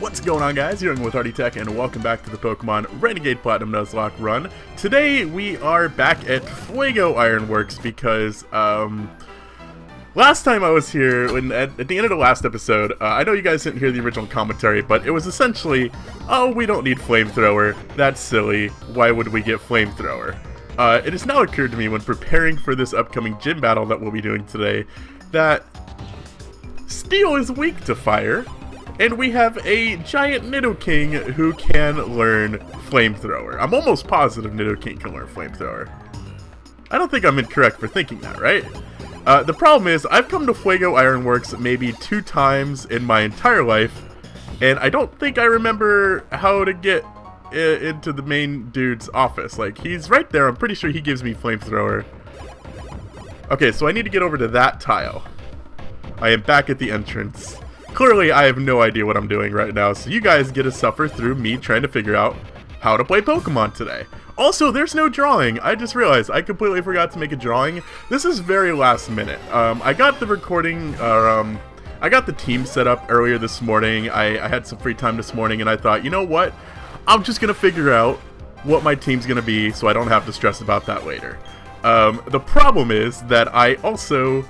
What's going on, guys? You're with Artie Tech, and welcome back to the Pokemon Renegade Platinum Nuzlocke run. Today we are back at Fuego Ironworks because last time I was here, at the end of the last episode, I know you guys didn't hear the original commentary, but it was essentially, oh, we don't need Flamethrower, that's silly, why would we get Flamethrower? It has now occurred to me when preparing for this upcoming gym battle that we'll be doing today, that Steel is weak to fire, and we have a giant Nidoking who can learn Flamethrower. I'm almost positive Nidoking can learn Flamethrower. I don't think I'm incorrect for thinking that, right? The problem is, I've come to Fuego Ironworks maybe 2 times in my entire life, and I don't think I remember how to get into the main dude's office. Like, he's right there, I'm pretty sure he gives me Flamethrower. Okay, so I need to get over to that tile. I am back at the entrance. Clearly, I have no idea what I'm doing right now, so you guys get to suffer through me trying to figure out how to play Pokemon today. Also, there's no drawing. I just realized I completely forgot to make a drawing. This is very last minute. I got the recording, I got the team set up earlier this morning. I had some free time this morning, and I thought, you know what? I'm just going to figure out what my team's going to be so I don't have to stress about that later. The problem is that I also...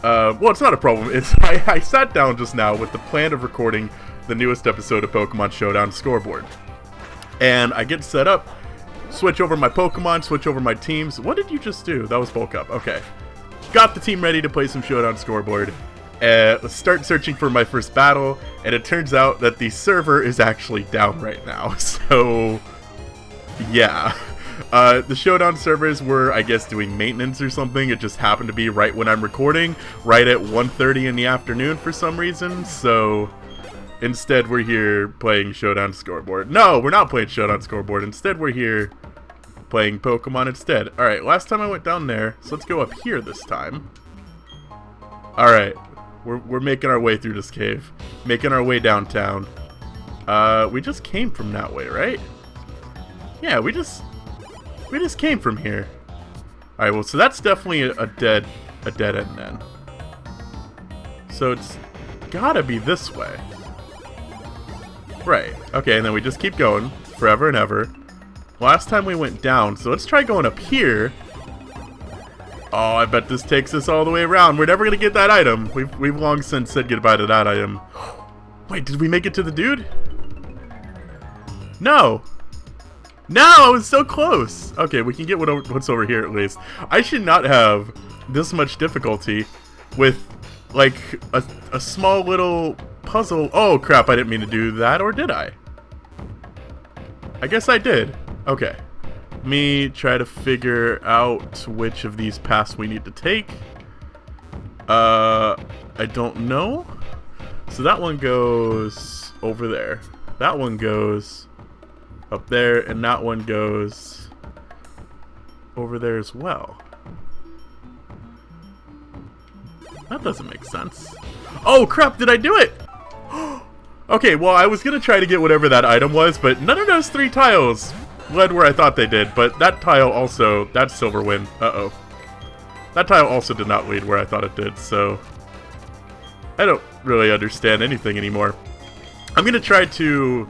well, it's not a problem. It's I sat down just now with the plan of recording the newest episode of Pokemon Showdown Scoreboard. And I get set up, switch over my Pokemon, switch over my teams. What did you just do? That was bulk up. Okay. Got the team ready to play some Showdown Scoreboard. Let's start searching for my first battle. And it turns out that the server is actually down right now. So, yeah. The Showdown servers were, I guess, doing maintenance or something. It just happened to be right when I'm recording, right at 1:30 in the afternoon for some reason. So instead, we're here playing Showdown Scoreboard. No, we're not playing Showdown Scoreboard. Instead, we're here playing Pokemon instead. Alright, last time I went down there, so let's go up here this time. Alright, we're making our way through this cave. Making our way downtown. We just came from that way, right? Yeah, we just came from here. Alright, well, so that's definitely a dead end then. So it's gotta be this way. Right. Okay, and then we just keep going forever and ever. Last time we went down, so let's try going up here. Oh, I bet this takes us all the way around. We're never gonna get that item. We've long since said goodbye to that item. Wait, did we make it to the dude? No! No, I was so close. Okay, we can get what's over here at least. I should not have this much difficulty with, like, a small little puzzle. Oh, crap, I didn't mean to do that, or did I? I guess I did. Okay. Let me try to figure out which of these paths we need to take. I don't know. So that one goes over there. That one goes up there, and that one goes over there as well. That doesn't make sense. Oh crap, did I do it? Okay, well, I was gonna try to get whatever that item was, but none of those 3 tiles led where I thought they did, but that tile also, that's Silverwind, uh-oh. That tile also did not lead where I thought it did, so I don't really understand anything anymore. I'm gonna try to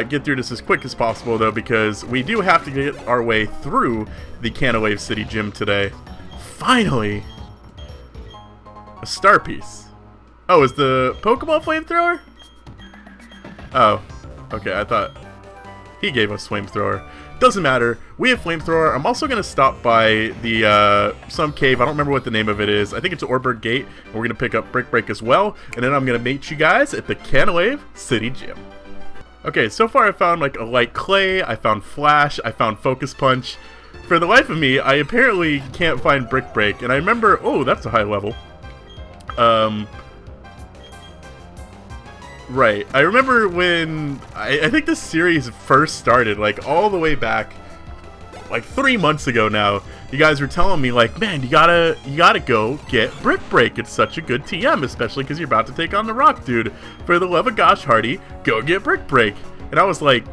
get through this as quick as possible, though, because we do have to get our way through the Canalave City gym today. Finally! A star piece. Oh, is the Pokeball Flamethrower? Oh, okay, I thought he gave us Flamethrower. Doesn't matter, we have Flamethrower. I'm also going to stop by the, some cave, I don't remember what the name of it is. I think it's Orberg Gate, and we're going to pick up Brick Break as well, and then I'm going to meet you guys at the Canalave City gym. Okay, so far I found like a light clay, I found flash, I found focus punch. For the life of me, I apparently can't find Brick Break, and I remember, oh, that's a high level. Right, I remember when, I think this series first started, like all the way back, like 3 months ago now, you guys were telling me like, man, you gotta go get Brick Break. It's such a good TM, especially because you're about to take on the Rock Dude. For the love of gosh, Hardy, go get Brick Break. And I was like,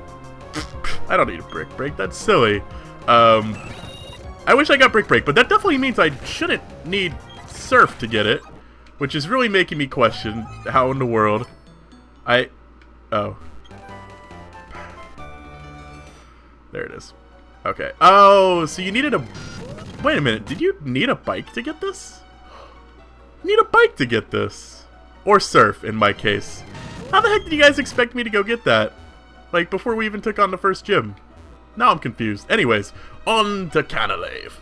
I don't need a Brick Break. That's silly. I wish I got Brick Break, but that definitely means I shouldn't need Surf to get it, which is really making me question how in the world Oh. There it is. Okay. Oh, so you needed a... Wait a minute. Did you need a bike to get this? You need a bike to get this. Or surf, in my case. How the heck did you guys expect me to go get that? Like, before we even took on the first gym. Now I'm confused. Anyways, on to Canalave.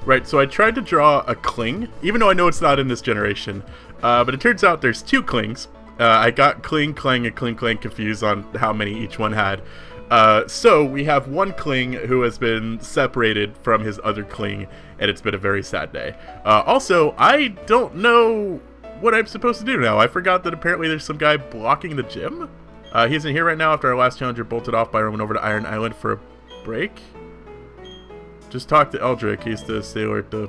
Right, so I tried to draw a cling, even though I know it's not in this generation. But it turns out there's two clings. I got Cling, Clang, and Cling, Clang confused on how many each one had. So we have one Cling who has been separated from his other Cling, and it's been a very sad day. Also, I don't know what I'm supposed to do now. I forgot that apparently there's some guy blocking the gym. He isn't here right now after our last challenger bolted off by Roman over to Iron Island for a break. Just talk to Eldrick. He's the sailor at the...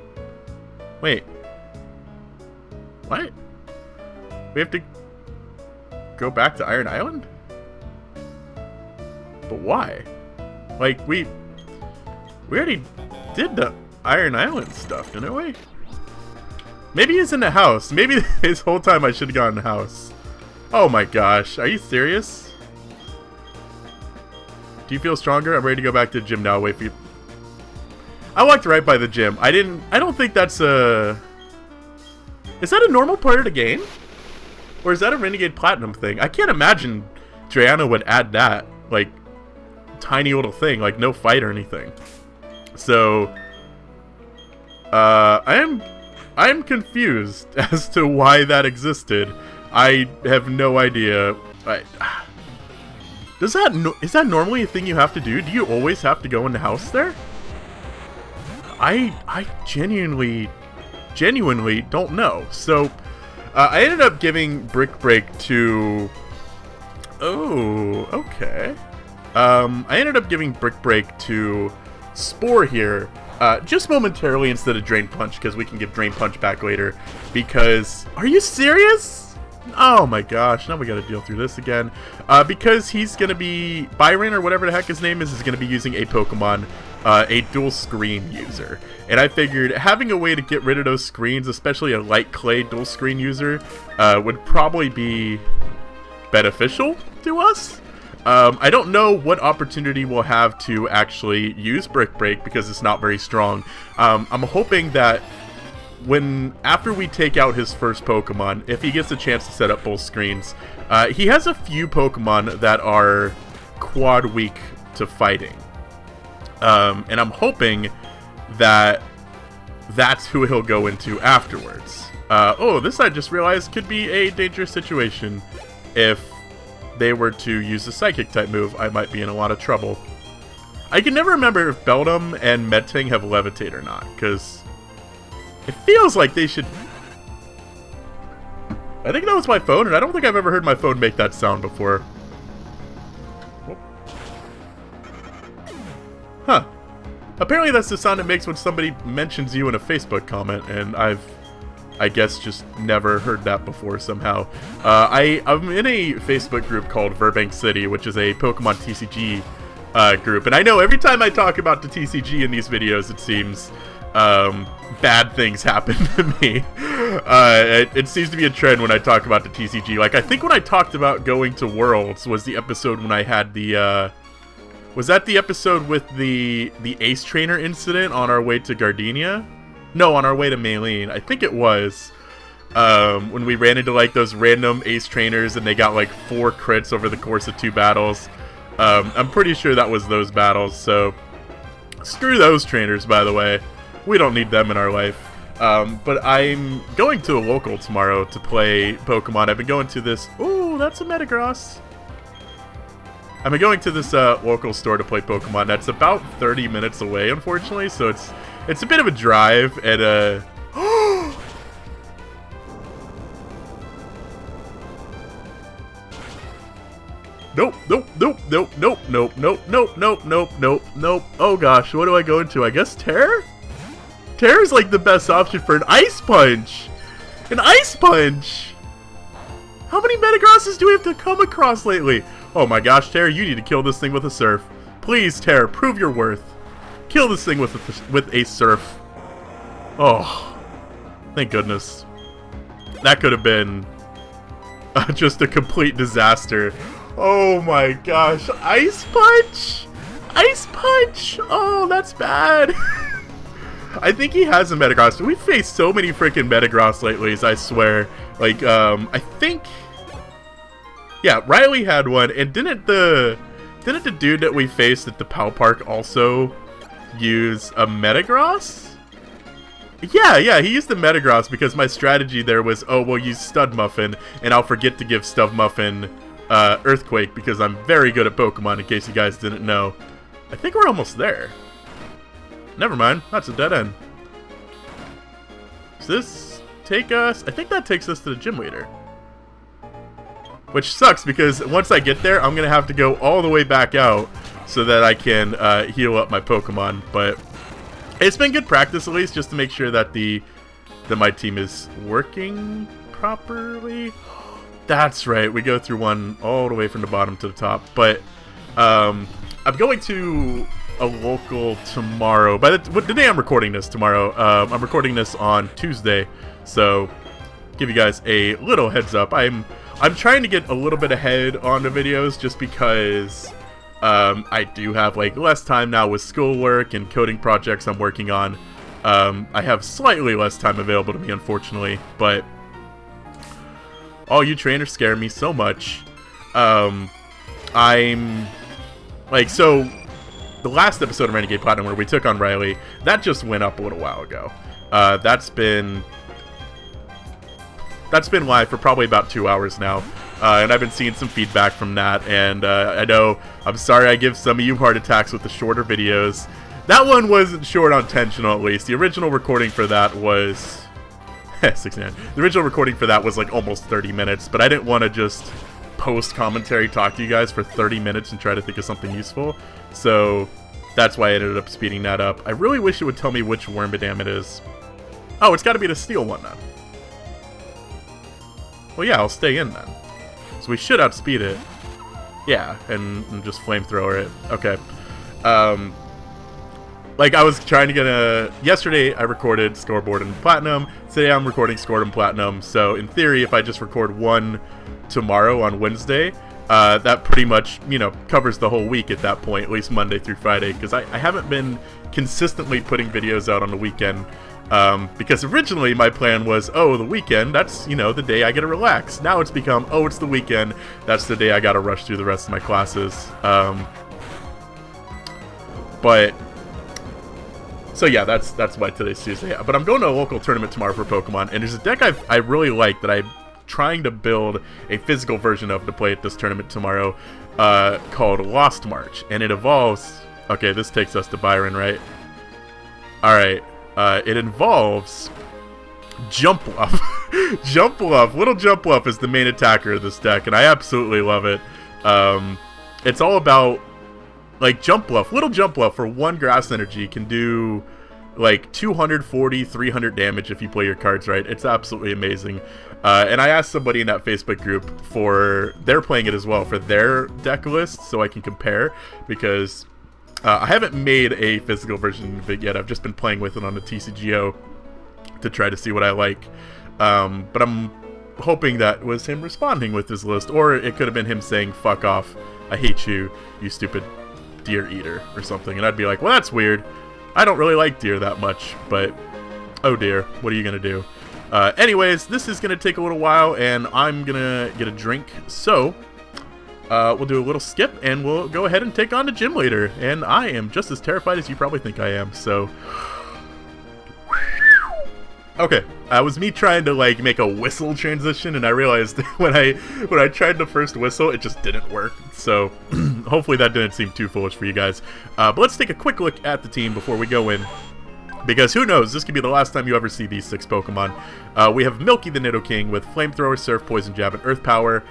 Wait. What? We have to go back to Iron Island? But why? Like, we already did the Iron Island stuff, didn't we? Maybe he's in the house. Maybe this whole time I should have gone in the house. Oh my gosh. Are you serious? Do you feel stronger? I'm ready to go back to the gym now. Wait for you. I walked right by the gym. I don't think that's a... Is that a normal part of the game? Or is that a Renegade Platinum thing? I can't imagine Triana would add that. Like, tiny little thing. Like, no fight or anything. So, I am confused as to why that existed. I have no idea. Is that normally a thing you have to do? Do you always have to go in the house there? I genuinely don't know. So, I ended up giving Brick Break to... Oh, okay. I ended up giving Brick Break to Spore here, just momentarily instead of Drain Punch, because we can give Drain Punch back later. Because, are you serious? Oh my gosh, now we gotta deal through this again. Because he's gonna be, Byron or whatever the heck his name is gonna be using a Pokemon, a dual screen user. And I figured having a way to get rid of those screens, especially a light clay dual screen user, would probably be beneficial to us. I don't know what opportunity we'll have to actually use Brick Break because it's not very strong. I'm hoping that after we take out his first Pokemon, if he gets a chance to set up both screens, he has a few Pokemon that are quad weak to fighting. And I'm hoping that that's who he'll go into afterwards. Oh, this I just realized could be a dangerous situation. If they were to use the Psychic type move, I might be in a lot of trouble. I can never remember if Beldum and Medtang have Levitate or not, because it feels like they should... I think that was my phone, and I don't think I've ever heard my phone make that sound before. Huh. Apparently that's the sound it makes when somebody mentions you in a Facebook comment, and I guess just never heard that before somehow. I'm in a Facebook group called Renegade City, which is a Pokemon TCG group, and I know every time I talk about the TCG in these videos, it seems bad things happen to me. It seems to be a trend when I talk about the TCG. Like, I think when I talked about going to Worlds was the episode when I had the... was that the episode with the Ace Trainer incident on our way to Gardenia? No, on our way to Maylene. I think it was. When we ran into, like, those random Ace Trainers and they got, like, 4 crits over the course of 2 battles. I'm pretty sure that was those battles, so... Screw those trainers, by the way. We don't need them in our life. But I'm going to a local tomorrow to play Pokemon. I've been going to this... Ooh, that's a Metagross. I've been going to this local store to play Pokemon. That's about 30 minutes away, unfortunately, so it's a bit of a drive, and Nope. Oh gosh, what do I go into? I guess Terror? Terror's like the best option for an Ice Punch! An Ice Punch! How many Metagrosses do we have to come across lately? Oh my gosh, Terror, you need to kill this thing with a Surf. Please, Terror, prove your worth. Kill this thing with a Surf. Oh, thank goodness. That could have been just a complete disaster. Oh my gosh. Ice Punch! Ice Punch! Oh, that's bad. I think he has a Metagross. We've faced so many freaking Metagross lately, I swear. Like, I think... Yeah, Riley had one, and didn't the dude that we faced at the POW Park also use a Metagross? Yeah, he used the Metagross because my strategy there was, oh, we'll use Stud Muffin, and I'll forget to give Stud Muffin Earthquake because I'm very good at Pokemon, in case you guys didn't know. I think we're almost there. Never mind, that's a dead end. Does this take us? I think that takes us to the gym leader. Which sucks because once I get there, I'm going to have to go all the way back out so that I can heal up my Pokemon. But it's been good practice, at least, just to make sure that my team is working properly. That's right, we go through one all the way from the bottom to the top. But I'm going to a local tomorrow. By the day I'm recording this tomorrow, I'm recording this on Tuesday, so give you guys a little heads up. I'm trying to get a little bit ahead on the videos just because I do have like less time now with schoolwork and coding projects I'm working on. I have slightly less time available to me, unfortunately, but all you trainers scare me so much. I'm like, so the last episode of Renegade Platinum where we took on Riley, that just went up a little while ago. That's been live for probably about 2 hours now, and I've been seeing some feedback from that, and I know, I'm sorry I give some of you heart attacks with the shorter videos. That one wasn't short intentional, at least. The original recording for that was... 69. The original recording for that was like almost 30 minutes, but I didn't want to just post-commentary talk to you guys for 30 minutes and try to think of something useful, so that's why I ended up speeding that up. I really wish it would tell me which Wormadam it is. Oh, it's got to be the steel one then. Well, yeah, I'll stay in then. So we should outspeed it. Yeah, and just flamethrower it. Okay. Like, I was trying to get a... Yesterday, I recorded Scoreboard and Platinum. Today, I'm recording Scored and Platinum. So, in theory, if I just record one tomorrow on Wednesday, that pretty much, you know, covers the whole week at that point, at least Monday through Friday. Because I haven't been consistently putting videos out on the weekend. Because originally my plan was, oh, the weekend, that's, you know, the day I get to relax. Now it's become, oh, it's the weekend, that's the day I gotta rush through the rest of my classes. But, so yeah, that's why today's Tuesday. But I'm going to a local tournament tomorrow for Pokemon, and there's a deck I really like that I'm trying to build a physical version of to play at this tournament tomorrow, called Lost March, and it evolves, okay, this takes us to Byron, right? Alright. It involves Jumpluff. Jumpluff. Little Jumpluff is the main attacker of this deck, and I absolutely love it. It's all about, like, Jumpluff. Little Jumpluff for 1 grass energy can do, like, 240, 300 damage if you play your cards right. It's absolutely amazing. And I asked somebody in that Facebook group for, they're playing it as well, for their deck list, so I can compare, because... I haven't made a physical version of it yet. I've just been playing with it on the TCGO to try to see what I like. But I'm hoping that was him responding with his list, or it could have been him saying, fuck off, I hate you, you stupid deer eater, or something. And I'd be like, well, that's weird. I don't really like deer that much, but oh dear, what are you going to do? Anyways, this is going to take a little while, and I'm going to get a drink, so... we'll do a little skip, and we'll go ahead and take on the gym leader. And I am just as terrified as you probably think I am, so... Okay, that was me trying to, like, make a whistle transition, and I realized when I tried the first whistle, it just didn't work. So, hopefully that didn't seem too foolish for you guys. But let's take a quick look at the team before we go in. Because who knows, this could be the last time you ever see these 6 Pokemon. We have Milky the Nidoking with Flamethrower, Surf, Poison Jab, and Earth Power.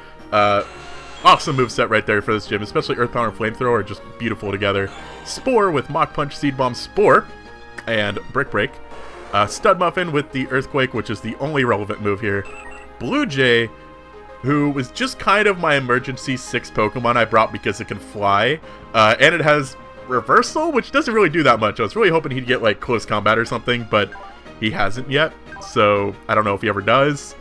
Awesome moveset right there for this gym, especially Earth Power and Flamethrower are just beautiful together. Spore with Mach Punch, Seed Bomb, Spore, and Brick Break. Stud Muffin with the Earthquake, which is the only relevant move here. Blue Jay, who was just kind of my emergency 6 Pokemon I brought because it can fly, and it has Reversal, which doesn't really do that much. I was really hoping he'd get like Close Combat or something, but he hasn't yet, so I don't know if he ever does.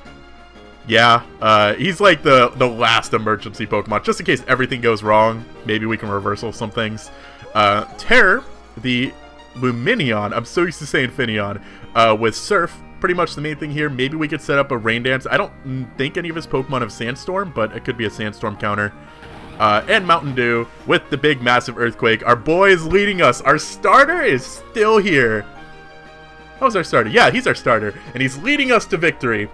Yeah, he's like the last emergency Pokemon, just in case everything goes wrong. Maybe we can reversal some things. Terror, the Lumineon, I'm so used to saying Finneon, with Surf, pretty much the main thing here. Maybe we could set up a Rain Dance. I don't think any of his Pokemon have Sandstorm, but it could be a Sandstorm counter. And Mountain Dew with the big massive Earthquake. Our boy is leading us. Our starter is still here. How's our starter? Yeah, he's our starter, and he's leading us to victory.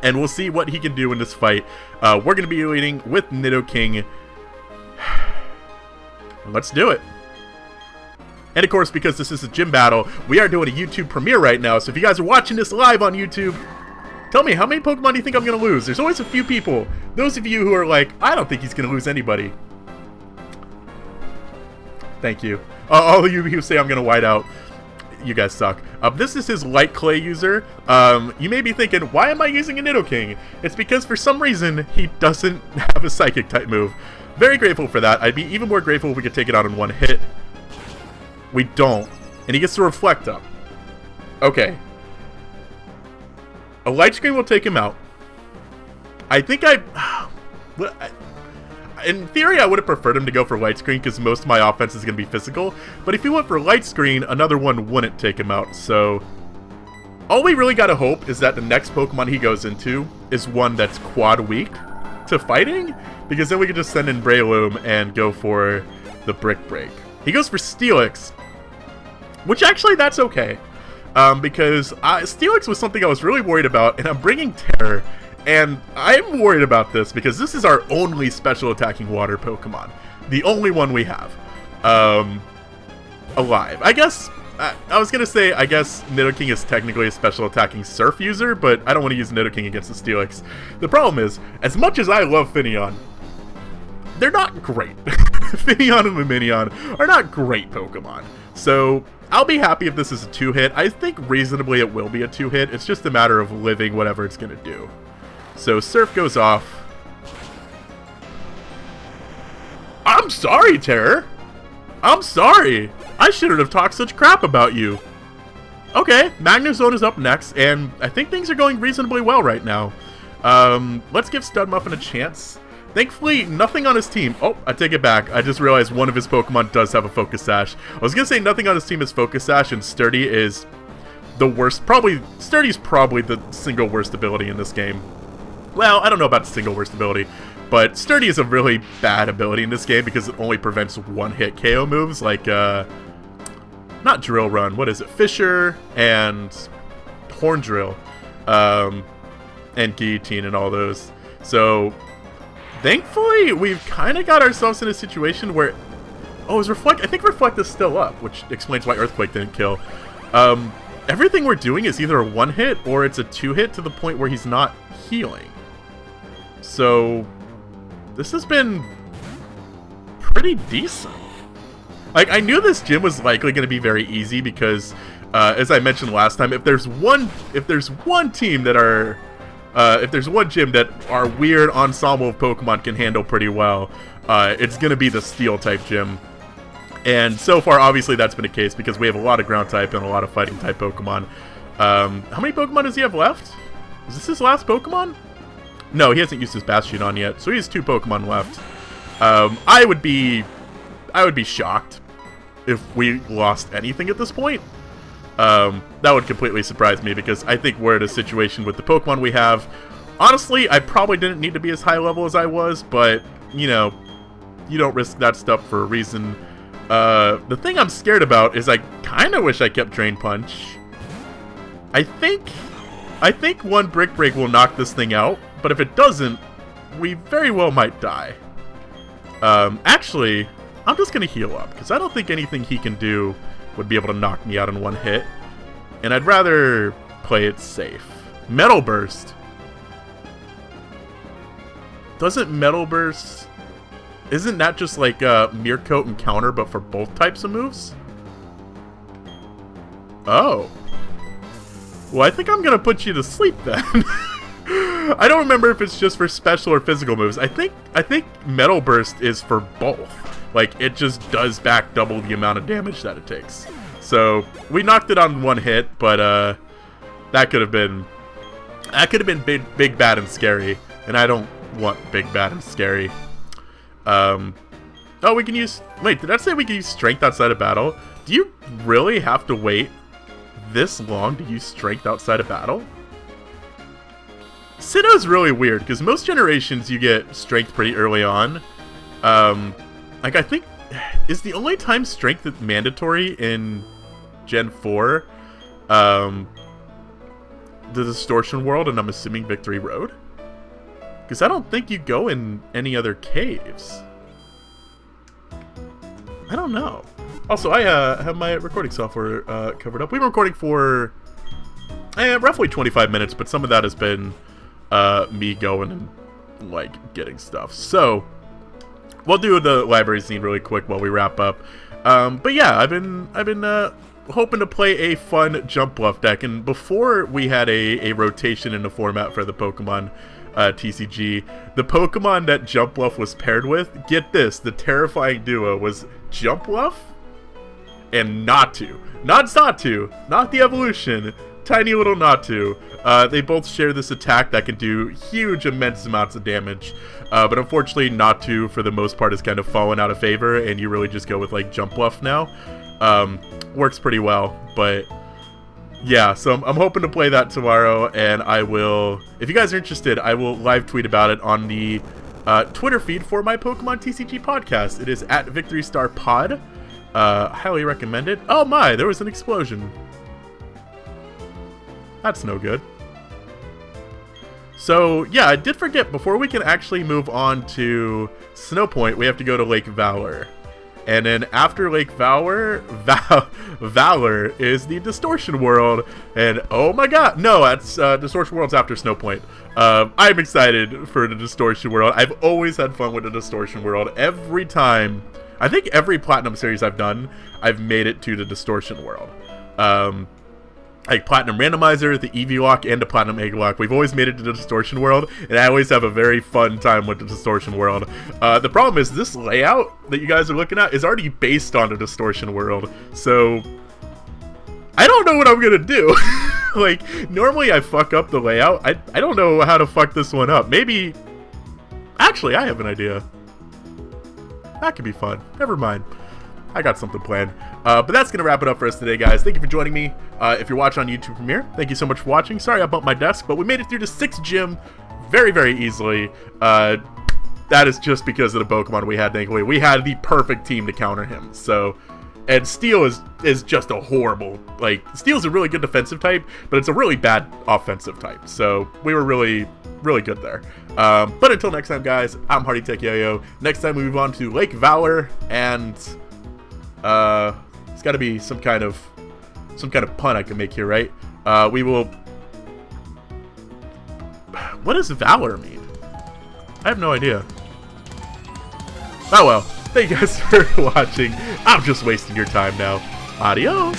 And we'll see what he can do in this fight. We're going to be leading with Nidoking. Let's do it. And of course, because this is a gym battle, we are doing a YouTube premiere right now. So if you guys are watching this live on YouTube, tell me, how many Pokemon do you think I'm going to lose? There's always a few people. Those of you who are like, I don't think he's going to lose anybody. Thank you. All of you who say I'm going to white out, you guys suck. This is his Light Clay user. You may be thinking, why am I using a Nidoking? It's because for some reason, he doesn't have a Psychic type move. Very grateful for that. I'd be even more grateful if we could take it out in one hit. We don't. And he gets to Reflect Up. Okay. A Light Screen will take him out. I think in theory, I would have preferred him to go for Light Screen because most of my offense is going to be physical. But if he went for Light Screen, another one wouldn't take him out. So all we really got to hope is that the next Pokemon he goes into is one that's quad weak to fighting. Because then we can just send in Breloom and go for the Brick Break. He goes for Steelix, which actually that's okay. Because Steelix was something I was really worried about, and I'm bringing Terror. And I'm worried about this because this is our only special attacking water Pokemon. The only one we have. Alive. I guess, I was going to say, I guess Nidoking is technically a special attacking Surf user, but I don't want to use Nidoking against the Steelix. The problem is, as much as I love Finneon, they're not great. Finneon and Lumineon are not great Pokemon. So I'll be happy if this is a 2-hit. I think reasonably it will be a 2-hit. It's just a matter of living whatever it's going to do. So Surf goes off. I'm sorry, Terror. I'm sorry. I shouldn't have talked such crap about you. Okay, Magnezone is up next, and I think things are going reasonably well right now. Let's give Studmuffin a chance. Thankfully, nothing on his team. Oh, I take it back. I just realized one of his Pokemon does have a Focus Sash. I was going to say nothing on his team is Focus Sash, and Sturdy is the worst. Sturdy's probably the single worst ability in this game. Well, I don't know about the single worst ability, but Sturdy is a really bad ability in this game because it only prevents one-hit KO moves like, not Drill Run, what is it? Fisher and Horn Drill, and Guillotine and all those. So, thankfully, we've kind of got ourselves in a situation where, oh, is Reflect? I think Reflect is still up, which explains why Earthquake didn't kill. Everything we're doing is either a 1-hit or it's a 2-hit to the point where he's not healing. So, this has been pretty decent. Like, I knew this gym was likely going to be very easy because, as I mentioned last time, if there's one team that are, if there's one gym that our weird ensemble of Pokemon can handle pretty well, it's going to be the Steel-type gym. And so far, obviously, that's been the case because we have a lot of Ground-type and a lot of Fighting-type Pokemon. How many Pokemon does he have left? Is this his last Pokemon? No, he hasn't used his Bastion yet, so he has 2 Pokemon left. I would be shocked if we lost anything at this point. That would completely surprise me because I think we're in a situation with the Pokemon we have. Honestly, I probably didn't need to be as high level as I was, but, you know, you don't risk that stuff for a reason. The thing I'm scared about is I kind of wish I kept Drain Punch. I think one Brick Break will knock this thing out, but if it doesn't, we very well might die. Actually, I'm just going to heal up, because I don't think anything he can do would be able to knock me out in one hit. And I'd rather play it safe. Metal Burst. Doesn't Metal Burst... Isn't that just like Mirror Coat and Counter, but for both types of moves? Oh. Well, I think I'm going to put you to sleep then. I don't remember if it's just for special or physical moves. I think Metal Burst is for both. Like, it just does back double the amount of damage that it takes. So, we knocked it on one hit, but that could have been That could have been big, bad, and scary, and I don't want big, bad, and scary. Oh, we can use... Wait, did I say we can use strength outside of battle? Do you really have to wait this long to use strength outside of battle? Sinnoh's really weird, because most generations you get strength pretty early on. Like, I think... Is the only time strength is mandatory in Gen 4, the Distortion World, and I'm assuming Victory Road? Because I don't think you go in any other caves. I don't know. Also, I have my recording software covered up. We've been recording for roughly 25 minutes, but some of that has been me going and like getting stuff. So we'll do the library scene really quick while we wrap up. But yeah, I've been hoping to play a fun jump bluff deck, and before we had a rotation in the format for the Pokemon TCG, the Pokemon that Jump Bluff was paired with, get this, the terrifying duo was Jump Bluff and Natu. Not Xatu, not the evolution, tiny little Natu. They both share this attack that can do huge, immense amounts of damage. But unfortunately, Natu, for the most part, has kind of fallen out of favor, and you really just go with, like, Jump Bluff now. Works pretty well, but... yeah, so I'm hoping to play that tomorrow, and I will... If you guys are interested, I will live tweet about it on the Twitter feed for my Pokemon TCG podcast. It is at VictoryStarPod. Highly recommend it. Oh my, there was an explosion. That's no good. So, yeah, I did forget, before we can actually move on to Snow Point, we have to go to Lake Valor. And then after Lake Valor, Valor is the Distortion World. And oh my god, no, that's Distortion World's after Snow Point. I'm excited for the Distortion World. I've always had fun with the Distortion World. Every time, I think every Platinum series I've done, I've made it to the Distortion World. Like Platinum Randomizer, the Eevee Lock, and the Platinum Egg Lock. We've always made it to the Distortion World, and I always have a very fun time with the Distortion World. The problem is this layout that you guys are looking at is already based on the Distortion World, so I don't know what I'm gonna do. Like, normally I fuck up the layout. I don't know how to fuck this one up. Maybe... Actually, I have an idea. That could be fun. Never mind. I got something planned. But that's going to wrap it up for us today, guys. Thank you for joining me. If you're watching on YouTube Premiere, thank you so much for watching. Sorry I bumped my desk, but we made it through the 6th gym very, very easily. That is just because of the Pokemon we had, thankfully. We had the perfect team to counter him. So, and Steel is just a horrible... Like, Steel's a really good defensive type, but it's a really bad offensive type. So, we were really, really good there. But until next time, guys, I'm Hardy Tech Yo-Yo. Next time we move on to Lake Valor, and... it's got to be some kind of pun I can make here, right? We will... What does Valor mean? I have no idea. Oh well. Thank you guys for watching. I'm just wasting your time now. Adios!